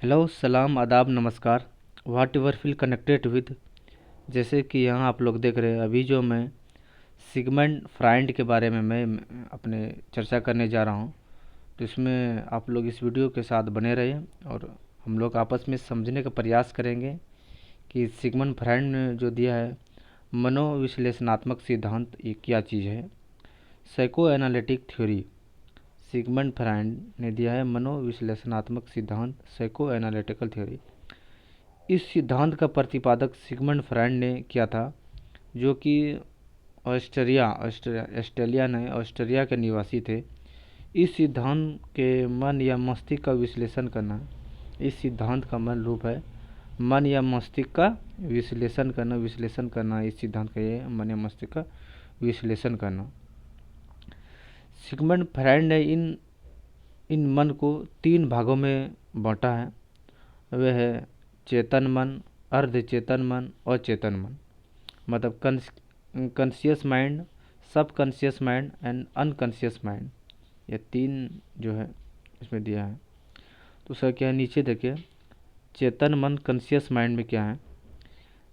Hello, सलाम, आदाब, नमस्कार। वाट एवर फील कनेक्टेड विद। जैसे कि यहाँ आप लोग देख रहे हैं, अभी जो मैं सिगमंड फ्राइड के बारे में मैं अपने चर्चा करने जा रहा हूँ। तो इसमें आप लोग इस वीडियो के साथ बने रहिए और हम लोग आपस में समझने का प्रयास करेंगे कि सिगमंड फ्राइड ने जो दिया है मनोविश्लेषणात्मक सिद्धांत, ये क्या चीज़ है। Psycho analytic theory. Sigmund Freud ने दिया है मनोविश्लेषणात्मक सिद्धांत, साइको एनालिटिकल थ्योरी। इस सिद्धांत का प्रतिपादक सिगमंड फ्राइड ने किया था, जो कि ऑस्ट्रेलिया के निवासी थे। इस सिद्धांत के मन या मस्तिष्क का विश्लेषण करना, इस सिद्धांत का मूल रूप है मन या मस्तिष्क का विश्लेषण करना। इस सिद्धांत का ये मन या मस्तिष्क का विश्लेषण करना। सिगमंड फ्राइड ने इन इन मन को तीन भागों में बांटा है। वह है चेतन मन, अर्धचेतन मन और चेतन मन। मतलब कॉन्शियस माइंड, सब conscious mind and unconscious mind. ये तीन जो है इसमें दिया है। तो उसका क्या है, नीचे देखिए। चेतन मन, कॉन्शियस माइंड में क्या है,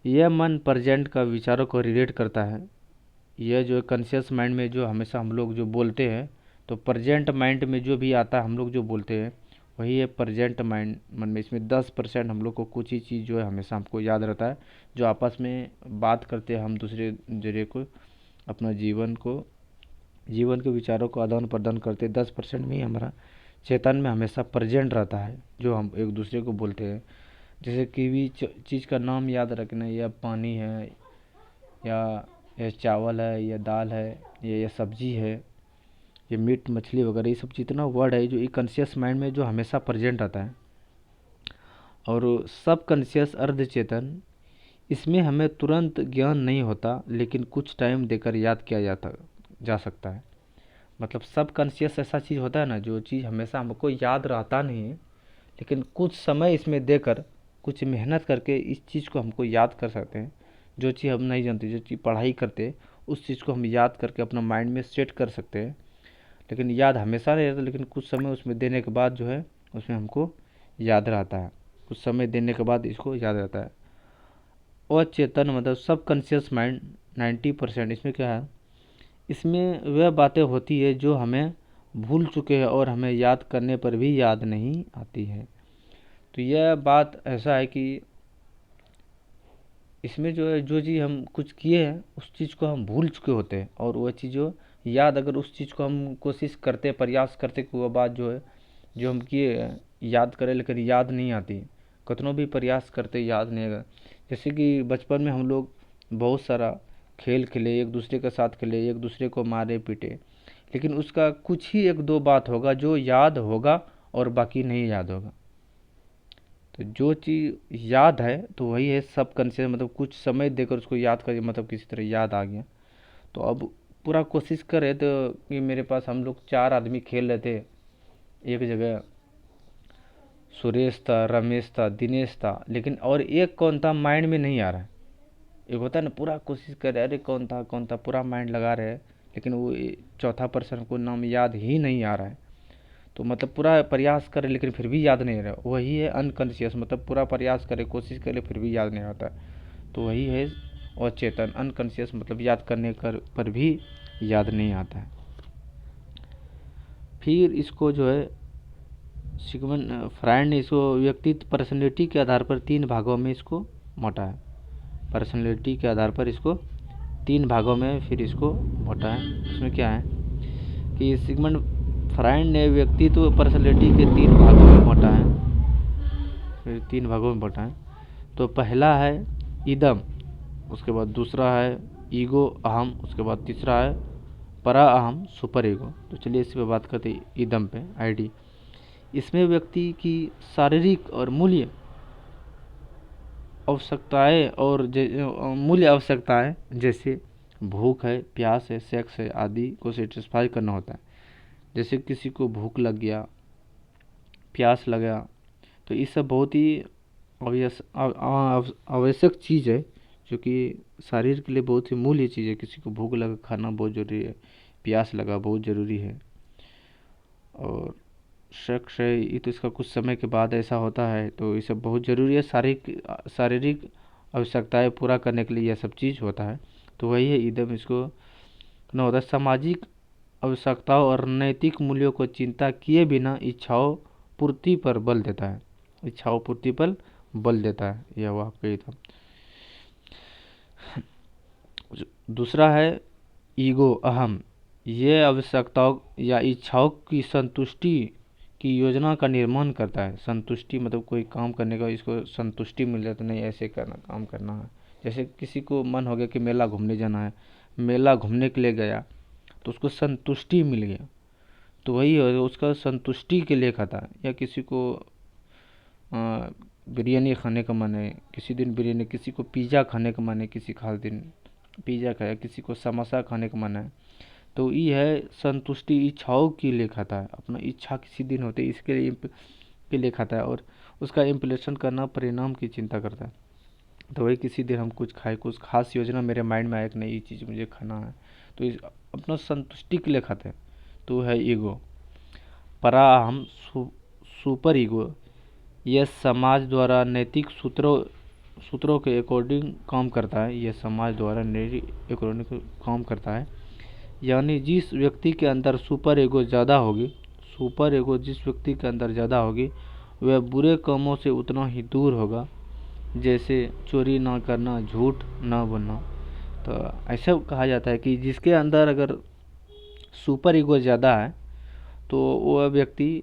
यह मन प्रेजेंट का विचारों को रिलेट करता है। यह जो कॉन्शियस माइंड में जो हमेशा हम लोग जो बोलते हैं, तो प्रेजेंट माइंड में जो भी आता है हम लोग जो बोलते हैं वही है प्रेजेंट माइंड मन में। इसमें 10% हम लोग को कुछ ही चीज़ जो है हमेशा हमको याद रहता है, जो आपस में बात करते हैं हम दूसरे जरिए को, अपना जीवन के विचारों को आदान प्रदान करते। 10% में ही हमारा चेतन में हमेशा प्रेजेंट रहता है, जो हम एक दूसरे को बोलते हैं। जैसे कि भी चीज़ का नाम याद रखना, यह पानी है, या यह चावल है, यह दाल है, यह सब्जी है, ये मीट मछली वगैरह, ये सब जितना वर्ड है जो ये कॉन्शियस माइंड में जो हमेशा प्रेजेंट रहता है। और सब कॉन्शियस अर्धचेतन, इसमें हमें तुरंत ज्ञान नहीं होता, लेकिन कुछ टाइम देकर याद किया जा सकता है। मतलब सब कॉन्शियस ऐसा चीज़ होता है ना, जो चीज़ हमेशा हमको याद रहता नहीं है, लेकिन कुछ समय इसमें देकर, कुछ मेहनत करके इस चीज़ को हमको याद कर सकते हैं। जो चीज़ हम नहीं जानते, जो चीज़ पढ़ाई करते, उस चीज़ को हम याद करके अपना माइंड में सेट कर सकते हैं। लेकिन याद हमेशा नहीं रहता, लेकिन कुछ समय उसमें देने के बाद जो है उसमें हमको याद रहता है। कुछ समय देने के बाद इसको याद रहता है। और चेतन मतलब सब कॉन्शियस माइंड, 90%। इसमें क्या है, इसमें वह बातें होती है जो हमें भूल चुके हैं और हमें याद करने पर भी याद नहीं आती है। तो यह बात ऐसा है कि इसमें जो है, जो चीज़ हम कुछ किए हैं उस चीज़ को हम भूल चुके होते हैं, और वह चीज़ जो याद, अगर उस चीज़ को हम कोशिश करते, प्रयास करते कि वह बात जो है जो हम किए याद करें, लेकिन याद नहीं आती। कितनों भी प्रयास करते याद नहीं आएगा। जैसे कि बचपन में हम लोग बहुत सारा खेल खेले, एक दूसरे के साथ खेले, एक दूसरे को मारे पीटे, लेकिन उसका कुछ ही एक दो बात होगा जो याद होगा और बाकी नहीं याद होगा। तो जो चीज़ याद है तो वही है सब कॉन्शियस, मतलब कुछ समय देकर उसको याद करिए, मतलब किसी तरह याद आ गया। तो अब पूरा कोशिश करे तो, कि मेरे पास हम लोग 4 आदमी खेल रहे थे एक जगह। सुरेश था, रमेश था, दिनेश था, लेकिन और एक कौन था माइंड में नहीं आ रहा है। एक होता है ना, पूरा कोशिश कर रहे, अरे कौन था, पूरा माइंड लगा रहे हैं, लेकिन वो चौथा पर्सन को नाम याद ही नहीं आ रहा है। तो मतलब पूरा प्रयास करे लेकिन फिर भी याद नहीं रहा, वही है अनकॉन्शियस। मतलब पूरा प्रयास करे, कोशिश करे, फिर भी याद नहीं आता। तो वही है अचेतन, अनकॉन्शियस, मतलब याद करने पर भी याद नहीं आता है। फिर इसको जो है सिगमंड फ्राइड ने इसको व्यक्तित्व, पर्सनैलिटी के आधार पर 3 भागों में इसको बांटा है। पर्सनैलिटी के आधार पर इसको 3 भागों में फिर इसको बांटा है। इसमें क्या है कि सिगमंड फ्राइड ने व्यक्तित्व, पर्सनैलिटी के 3 भागों में बांटा है। फिर 3 भागों में बांटा है। तो पहला है इदम, उसके बाद दूसरा है ईगो, अहम, उसके बाद तीसरा है परा अहम, सुपर ईगो। तो चलिए इस पे बात करते हैं, इदम पे, आईडी। इसमें व्यक्ति की शारीरिक और मूल्य आवश्यकताएं और मूल्य आवश्यकताएं, जैसे भूख है, प्यास है, सेक्स है आदि को सेटिस्फाई करना होता है। जैसे किसी को भूख लग गया, प्यास लगा, तो ये सब बहुत ही आवश्यक चीज़ है, जो कि शरीर के लिए बहुत ही मूल्य चीज़ है। किसी को भूख लगा, खाना बहुत ज़रूरी है, प्यास लगा बहुत ज़रूरी है। और सेक्स है ये तो इसका कुछ समय के बाद ऐसा होता है, तो ये सब बहुत ज़रूरी है। शारीरिक शारीरिक आवश्यकताएं पूरा करने के लिए यह सब चीज़ होता है। तो वही है ईदम, इसको न होता है। सामाजिक आवश्यकताओं और नैतिक मूल्यों को चिंता किए बिना इच्छाओं पूर्ति पर बल देता है। इच्छाओं पूर्ति पर बल देता है, यह वो आपका ईदम। दूसरा है ईगो, अहम। ये आवश्यकताओं या इच्छाओं की संतुष्टि की योजना का निर्माण करता है। संतुष्टि मतलब कोई काम करने का इसको संतुष्टि मिल जाता, नहीं ऐसे करना काम करना है। जैसे किसी को मन हो गया कि मेला घूमने जाना है, मेला घूमने के लिए गया तो उसको संतुष्टि मिल गया, तो वही है उसका संतुष्टि के लिए खाता है। या किसी को बिरयानी खाने का मन है, किसी दिन बिरयानी, किसी को पिज़्ज़ा खाने का मन है, किसी खास दिन पिज़्ज़ा खाया, किसी को समोसा खाने का मन है, तो ये है संतुष्टि इच्छाओं के लिए खाता है। अपना इच्छा किसी दिन होती है इसके लिए के लिए खाता है, और उसका इम्प्लीमेंटेशन करना, परिणाम की चिंता करता है। तो वही किसी दिन हम कुछ खाए, कुछ खास योजना मेरे माइंड में आया कि नहीं ये चीज़ मुझे खाना है, तो इस अपना संतुष्टि के लिए खाते हैं, तो है ईगो। पराहम सुपर ईगो, यह समाज द्वारा नैतिक सूत्रों के अकॉर्डिंग काम करता है। यह समाज द्वारा नैतिक अकॉर्डिंग काम करता है। यानी जिस व्यक्ति के अंदर सुपर ईगो ज़्यादा होगी, सुपर ईगो जिस व्यक्ति के अंदर ज़्यादा होगी, वह बुरे कामों से उतना ही दूर होगा, जैसे चोरी ना करना, झूठ ना बोलना। तो ऐसा कहा जाता है कि जिसके अंदर अगर सुपर ईगो ज़्यादा है तो वह व्यक्ति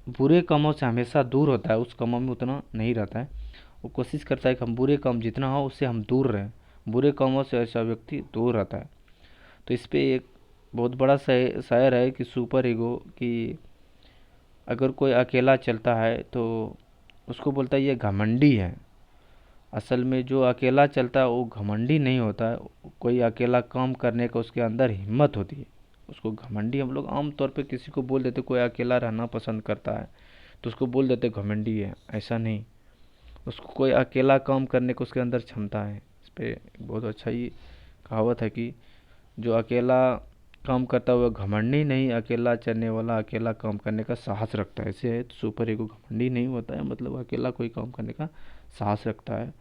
बुरे कामों से हमेशा दूर होता है, उस कामों में उतना नहीं रहता है। वो कोशिश करता है कि हम बुरे काम जितना हो उससे हम दूर रहें, बुरे कामों से ऐसा व्यक्ति दूर रहता है। तो इस पे एक बहुत बड़ा शायर है कि सुपर ईगो, कि अगर कोई अकेला चलता है तो उसको बोलता है ये घमंडी है। असल में जो अकेला चलता है वो घमंडी नहीं होता है, कोई अकेला काम करने का उसके अंदर हिम्मत होती है, उसको घमंडी हम लोग आम तौर पे किसी को बोल देते, कोई अकेला रहना पसंद करता है तो उसको बोल देते घमंडी है। ऐसा नहीं, उसको कोई अकेला काम करने को उसके अंदर क्षमता है। इस पर बहुत अच्छा ही कहावत है कि जो अकेला काम करता हुआ घमंडी नहीं, अकेला चलने वाला अकेला काम करने का साहस रखता है। ऐसे है तो सुपर ईगो घमंडी नहीं होता है, मतलब अकेला कोई काम करने का साहस रखता है।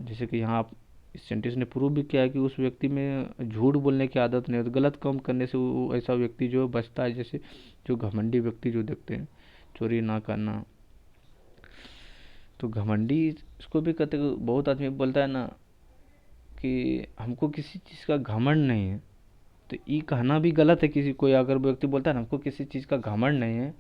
जैसे कि यहाँ आप इस सेंटेंस ने प्रूव भी किया है कि उस व्यक्ति में झूठ बोलने की आदत नहीं होती, गलत काम करने से वो ऐसा व्यक्ति जो बचता है। जैसे जो घमंडी व्यक्ति जो देखते हैं, चोरी ना करना, तो घमंडी इसको भी कहते, बहुत आदमी बोलता है ना कि हमको किसी चीज़ का घमंड नहीं है, तो ये कहना भी गलत है। किसी कोई अगर व्यक्ति बोलता है ना हमको किसी चीज़ का घमंड नहीं है,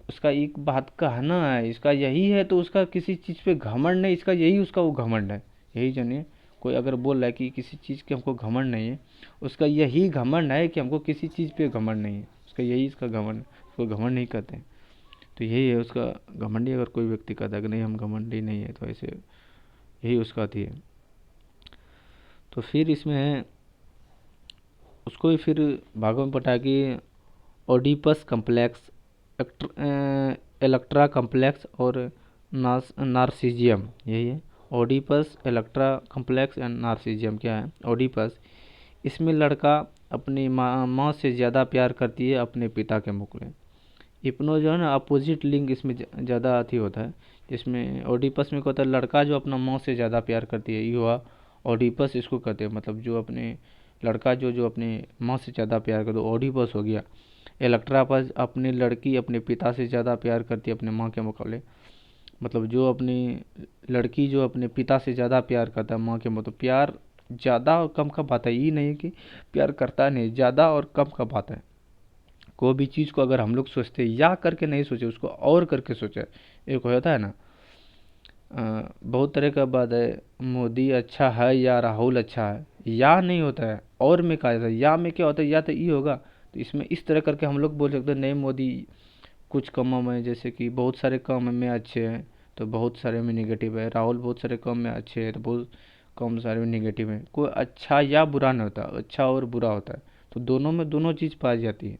उसका एक बात कहना है इसका यही है, तो उसका किसी चीज़ पे घमंड नहीं, इसका यही उसका वो घमंड है। यही जानिए, कोई अगर बोल रहा है कि किसी चीज़ के हमको घमंड नहीं है, उसका यही घमंड है कि हमको किसी चीज़ पे घमंड नहीं है, उसका यही इसका घमंड, उसको घमंड नहीं कहते हैं। तो यही है उसका घमंडी। अगर कोई व्यक्ति कहता है कि नहीं हम घमंडी नहीं है, तो ऐसे यही उसका थी है। तो फिर इसमें है उसको ही फिर भागों में बटा कि ओडिपस कम्प्लेक्स, इलेक्ट्रा कम्प्लेक्स और नार्सिजियम, यही है ओडिपस, इलेक्ट्रा कम्प्लेक्स एंड नार्सिजियम। क्या है ओडिपस? इसमें लड़का अपनी माँ से ज़्यादा प्यार करती है अपने पिता के मुकाबले। इप्नो जो है ना अपोजिट लिंग इसमें ज़्यादा अथी होता है। जिसमें ओडिपस में क्या होता है, लड़का जो अपना माँ से ज़्यादा प्यार करती है, ये हुआ ओडिपस, इसको कहते हैं। मतलब जो अपने लड़का जो जो अपने माँ से ज़्यादा प्यार करता है ओडिपस हो गया। इलेक्ट्रापस अपनी लड़की अपने पिता से ज़्यादा प्यार करती है अपने माँ के मुकाबले। मतलब जो अपनी लड़की जो अपने पिता से ज़्यादा प्यार करता है माँ के, मतलब प्यार ज़्यादा और कम का बात है, ये नहीं कि प्यार करता नहीं, ज़्यादा और कम का बात है। कोई भी चीज़ को अगर हम लोग सोचते या करके नहीं सोचे, उसको और करके सोचे। एक होता है ना बहुत तरह का बात है, मोदी अच्छा है या राहुल अच्छा है, या नहीं होता है और में कहा जाता है। या में क्या होता है, या तो ये होगा, तो इसमें इस तरह करके हम लोग बोल सकते हैं नहीं मोदी कुछ कामों में, जैसे कि बहुत सारे काम में अच्छे हैं तो बहुत सारे में निगेटिव है, राहुल बहुत सारे काम में अच्छे हैं तो बहुत कम सारे में निगेटिव है। कोई अच्छा या बुरा नहीं होता, अच्छा और बुरा होता है, तो दोनों में दोनों चीज़ पाई जाती है।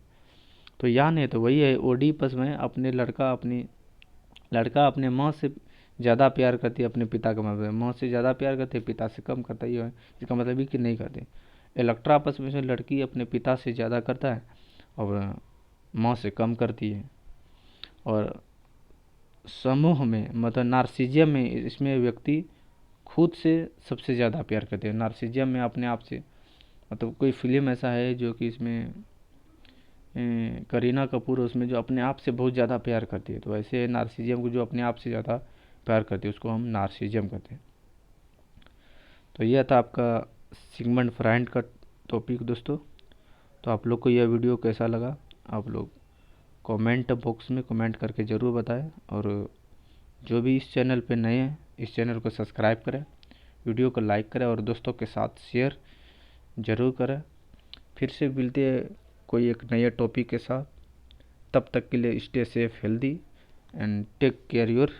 तो या नहीं तो वही है ओडीपस में अपने लड़का अपने माँ से ज़्यादा प्यार करती है अपने पिता के मतलब, माँ से ज़्यादा प्यार करते है पिता से कम करता ही है, इसका मतलब ही कि नहीं करते। इलेक्ट्रा आपस में से लड़की अपने पिता से ज़्यादा करता है और माँ से कम करती है। और समूह में मतलब नार्सिसिज्म में इसमें व्यक्ति खुद से सबसे ज़्यादा प्यार करते हैं। नार्सिसिज्म में अपने आप से, मतलब कोई फिल्म ऐसा है जो कि इसमें करीना कपूर उसमें जो अपने आप से बहुत ज़्यादा प्यार करती है, तो वैसे नार्सिसिज्म को जो अपने आप से ज़्यादा प्यार करती है उसको हम नार्सिसिज्म कहते हैं। तो यह था आपका सिगमंड फ्रायड का टॉपिक दोस्तों। तो आप लोग को यह वीडियो कैसा लगा, आप लोग कमेंट बॉक्स में कमेंट करके ज़रूर बताएं। और जो भी इस चैनल पे नए हैं, इस चैनल को सब्सक्राइब करें, वीडियो को लाइक करें और दोस्तों के साथ शेयर ज़रूर करें। फिर से मिलते हैं कोई एक नए टॉपिक के साथ। तब तक के लिए stay safe, healthy and take care your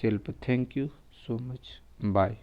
self. Thank you so much, bye.